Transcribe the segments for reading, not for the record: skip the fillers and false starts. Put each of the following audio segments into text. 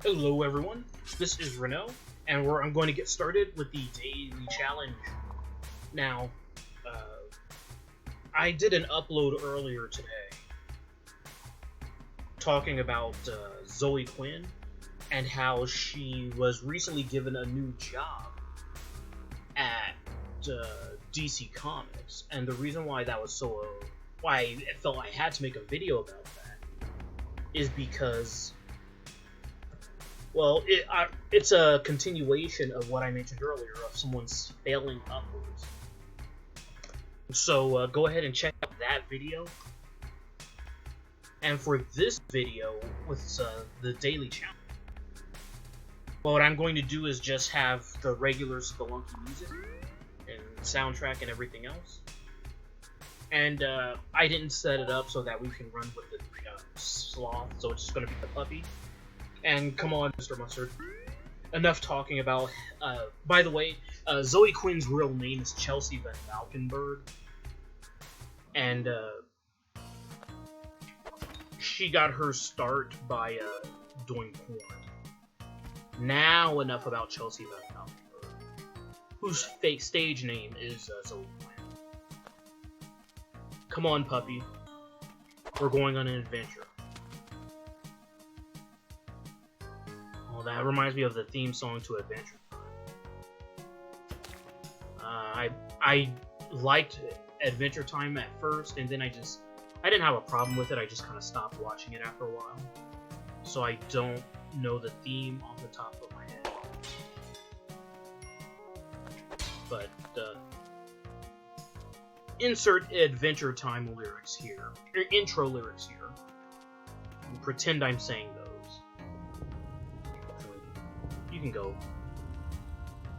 Hello everyone, this is Renault, and I'm going to get started with the daily challenge. Now, I did an upload earlier today talking about Zoe Quinn and how she was recently given a new job at DC Comics, and the reason why that was why I felt I had to make a video about that is because, well, it's a continuation of what I mentioned earlier of someone's failing upwards. So go ahead and check out that video. And for this video with the daily challenge, well, what I'm going to do is just have the regular Spelunky music and soundtrack and everything else. And I didn't set it up so that we can run with the sloth, so it's just going to be the puppy. And come on, Mr. Mustard. Enough talking about... by the way, Zoe Quinn's real name is Chelsea Van Valkenburg. And she got her start by doing porn. Now enough about Chelsea Van Valkenburg, whose fake stage name is Zoe Quinn. Come on, puppy. We're going on an adventure. Well, that reminds me of the theme song to Adventure Time. I liked Adventure Time at first, and then I didn't have a problem with it. I just kind of stopped watching it after a while. So I don't know the theme off the top of my head. But insert Adventure Time lyrics here, or intro lyrics here. And pretend I'm saying those. You can go.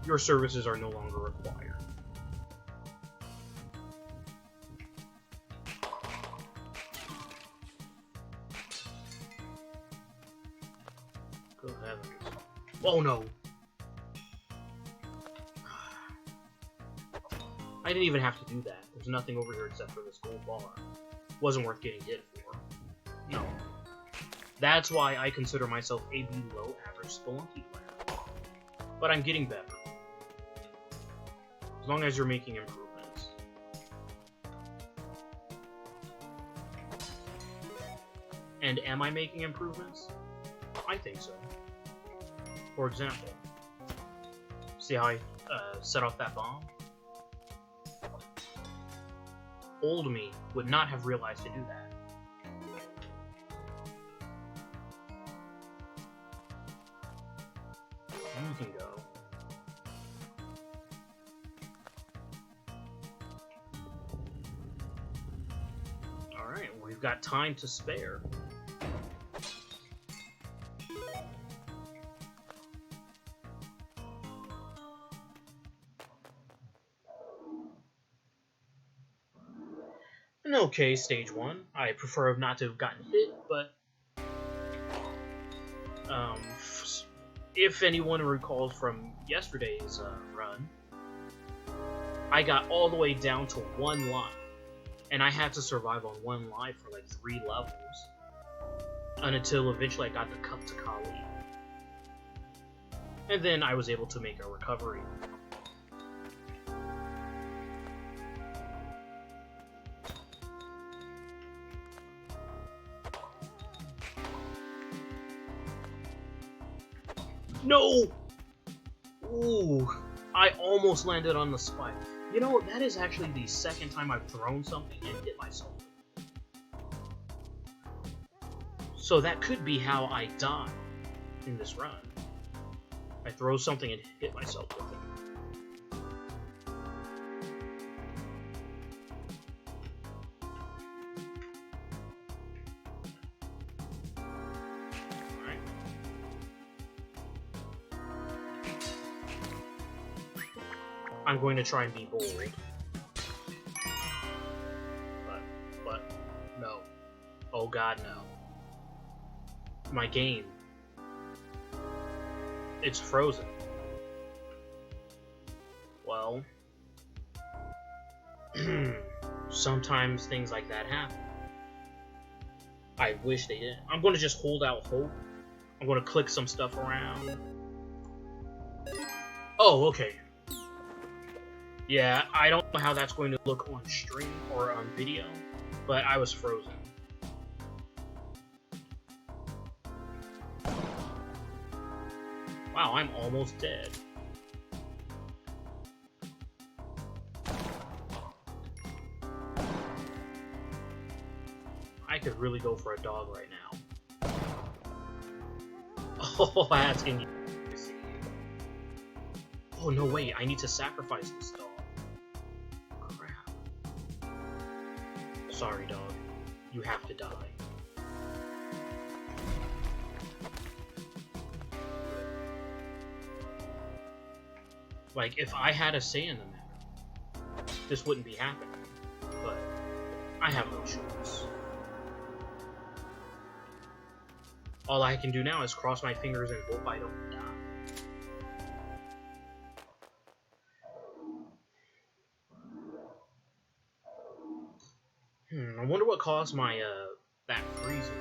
Your services are no longer required. Good heavens. Oh no! I didn't even have to do that. There's nothing over here except for this gold bar. Wasn't worth getting hit for. No. That's why I consider myself a below average Spelunky player. But I'm getting better. As long as you're making improvements. And am I making improvements? I think so. For example, see how I set off that bomb? Old me would not have realized to do that. You can go. Alright, we've got time to spare. An okay stage 1. I prefer not to have gotten hit, but if anyone recalls from yesterday's run, I got all the way down to 1 life, and I had to survive on 1 life for like 3 levels, until eventually I got the cup to Kali. And then I was able to make a recovery. No! Ooh, I almost landed on the spike. You know, that is actually the second time I've thrown something and hit myself. So that could be how I die in this run. I throw something and hit myself with it. I'm going to try and be bold. But, no. Oh god, no. My game. It's frozen. Well, sometimes things like that happen. I wish they didn't. I'm going to just hold out hope I'm gonna click some stuff around. Oh, okay. Yeah, I don't know how that's going to look on stream or on video, but I was frozen. Wow, I'm almost dead. I could really go for a dog right now. Oh, asking you. Oh, no, wait, I need to sacrifice this dog. Crap. Sorry, dog. You have to die. Like, if I had a say in the matter, this wouldn't be happening. But I have no choice. All I can do now is cross my fingers and hope I don't die. I wonder what caused my, that freezing.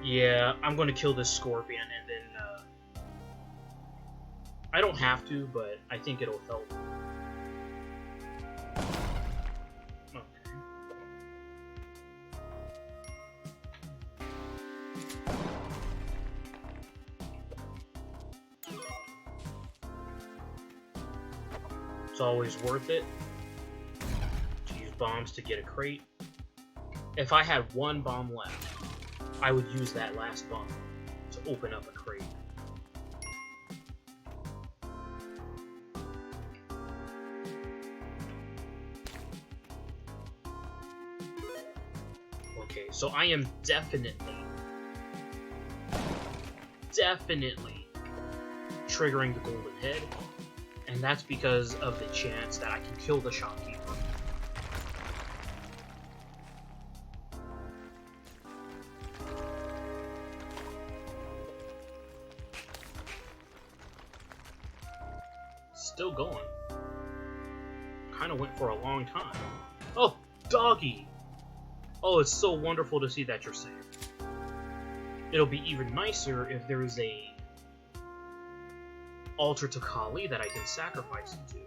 Yeah, I'm going to kill this scorpion and then, I don't have to, but I think it'll help. Okay. It's always worth it to use bombs to get a crate. If I had one bomb left, I would use that last bomb to open up a crate. Okay, so I am definitely triggering the golden head, and that's because of the chance that I can kill the shopkeeper. Still going. Kind of went for a long time. Oh, doggy! Oh, it's so wonderful to see that you're safe. It'll be even nicer if there is a altar to Kali that I can sacrifice him to.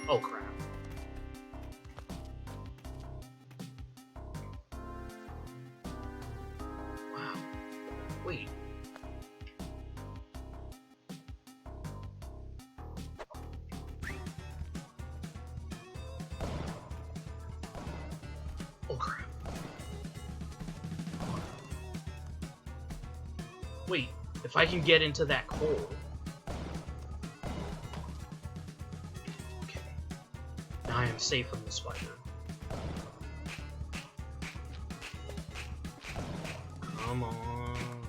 Oh, crap. Wow. Wait. Oh, crap. Wait, if I can get into that coal... Okay. Now I am safe from the spider. Come on.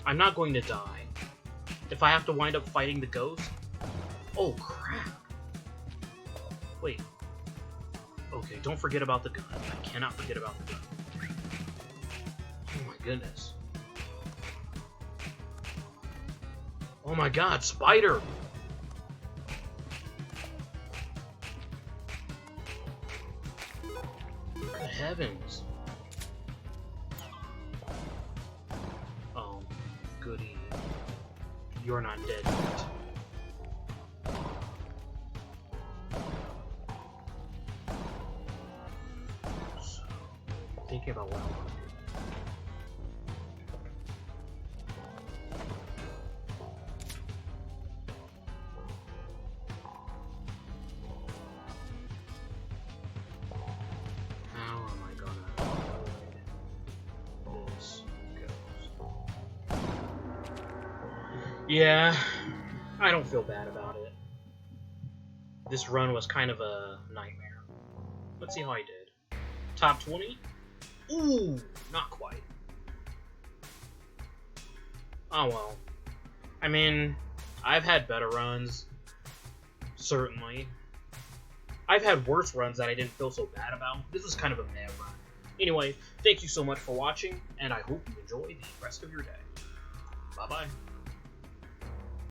I'm not going to die. If I have to wind up fighting the ghost... Oh, crap. Wait. Okay, don't forget about the gun. I cannot forget about the gun. Oh my goodness. Oh my god, spider! Good heavens. Oh, goody. You're not dead yet. Thinking about what I want to do. How am I gonna avoid this ghost? Yeah, I don't feel bad about it. This run was kind of a nightmare. Let's see how I did. Top 20? Ooh, not quite. Oh well. I mean, I've had better runs. Certainly. I've had worse runs that I didn't feel so bad about. This was kind of a bad run. Anyway, thank you so much for watching, and I hope you enjoy the rest of your day. Bye-bye.